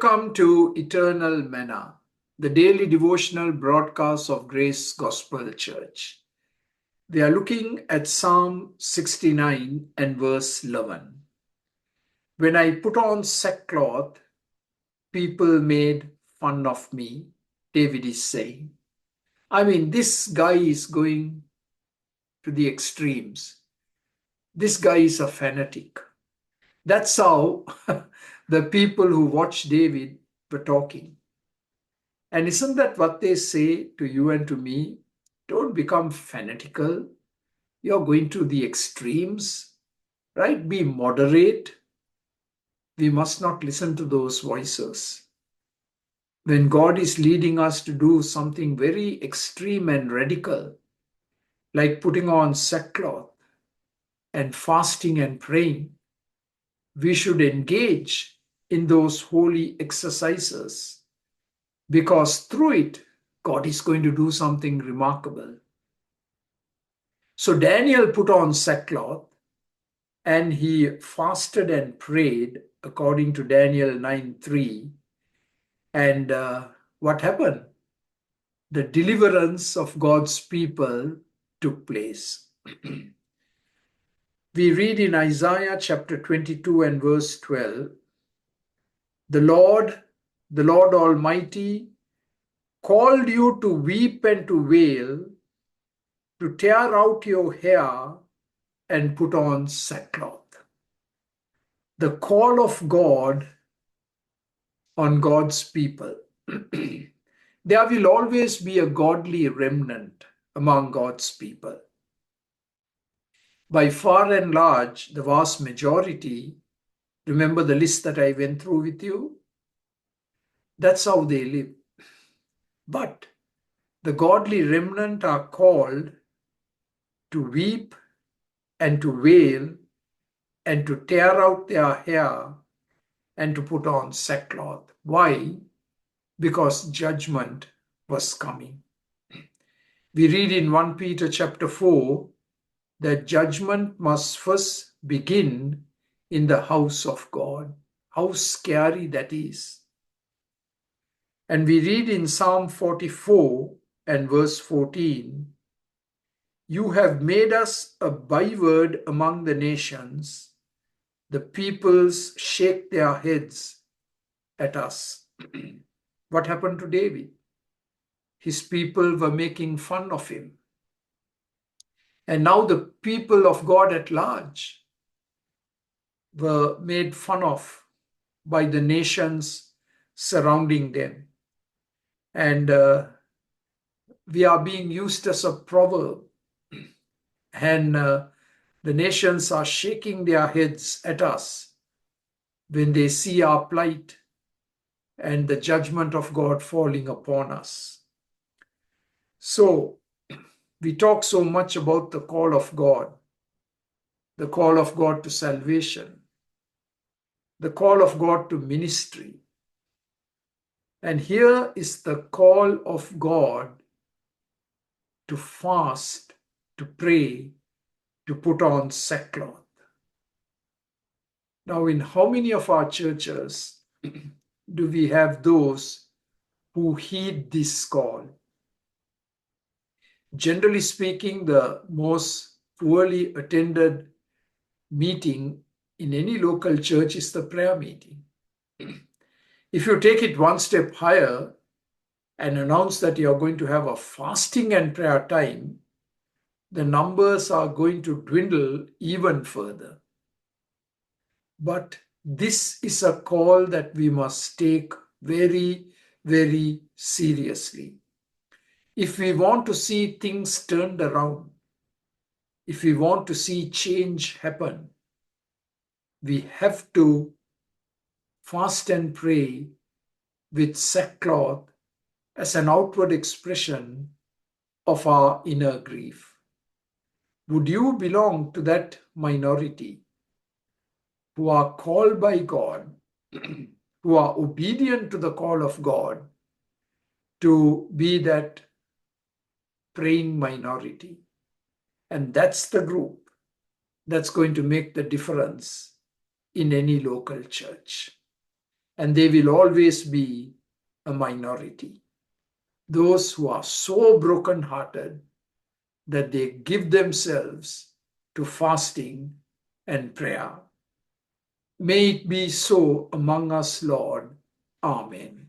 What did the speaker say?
Welcome to Eternal Manna, the daily devotional broadcast of Grace Gospel Church. We are looking at Psalm 69 and verse 11. When I put on sackcloth, people made fun of me, David is saying. This guy is going to the extremes. This guy is a fanatic. That's how the people who watched David were talking. And isn't that what they say to you and to me? Don't become fanatical. You're going to the extremes, right? Be moderate. We must not listen to those voices. When God is leading us to do something very extreme and radical, like putting on sackcloth and fasting and praying, we should engage in those holy exercises, because through it, God is going to do something remarkable. So Daniel put on sackcloth and he fasted and prayed according to Daniel 9:3. And what happened? The deliverance of God's people took place. We read in Isaiah chapter 22 and verse 12, the Lord Almighty, called you to weep and to wail, to tear out your hair and put on sackcloth. The call of God on God's people. There will always be a godly remnant among God's people. By far and large, the vast majority, remember the list that I went through with you? That's how they live. But the godly remnant are called to weep and to wail and to tear out their hair and to put on sackcloth. Why? Because judgment was coming. We read in 1 Peter chapter 4 that judgment must first begin in the house of God. How scary that is. And we read in Psalm 44 and verse 14, you have made us a byword among the nations. The peoples shake their heads at us. What happened to David? His people were making fun of him. And now the people of God at large were made fun of by the nations surrounding them. And we are being used as a proverb. And the nations are shaking their heads at us when they see our plight and the judgment of God falling upon us. So, we talk so much about the call of God to salvation, the call of God to ministry. And here is the call of God to fast, to pray, to put on sackcloth. Now, in how many of our churches do we have those who heed this call? Generally speaking, the most poorly attended meeting in any local church is the prayer meeting. If you take it one step higher and announce that you are going to have a fasting and prayer time, the numbers are going to dwindle even further. But this is a call that we must take very, very seriously. If we want to see things turned around, if we want to see change happen, we have to fast and pray with sackcloth as an outward expression of our inner grief. Would you belong to that minority who are called by God, who are obedient to the call of God, to be that praying minority? And that's the group that's going to make the difference in any local church. and they will always be a minority. Those who are so broken-hearted that they give themselves to fasting and prayer. May it be so among us, Lord. Amen.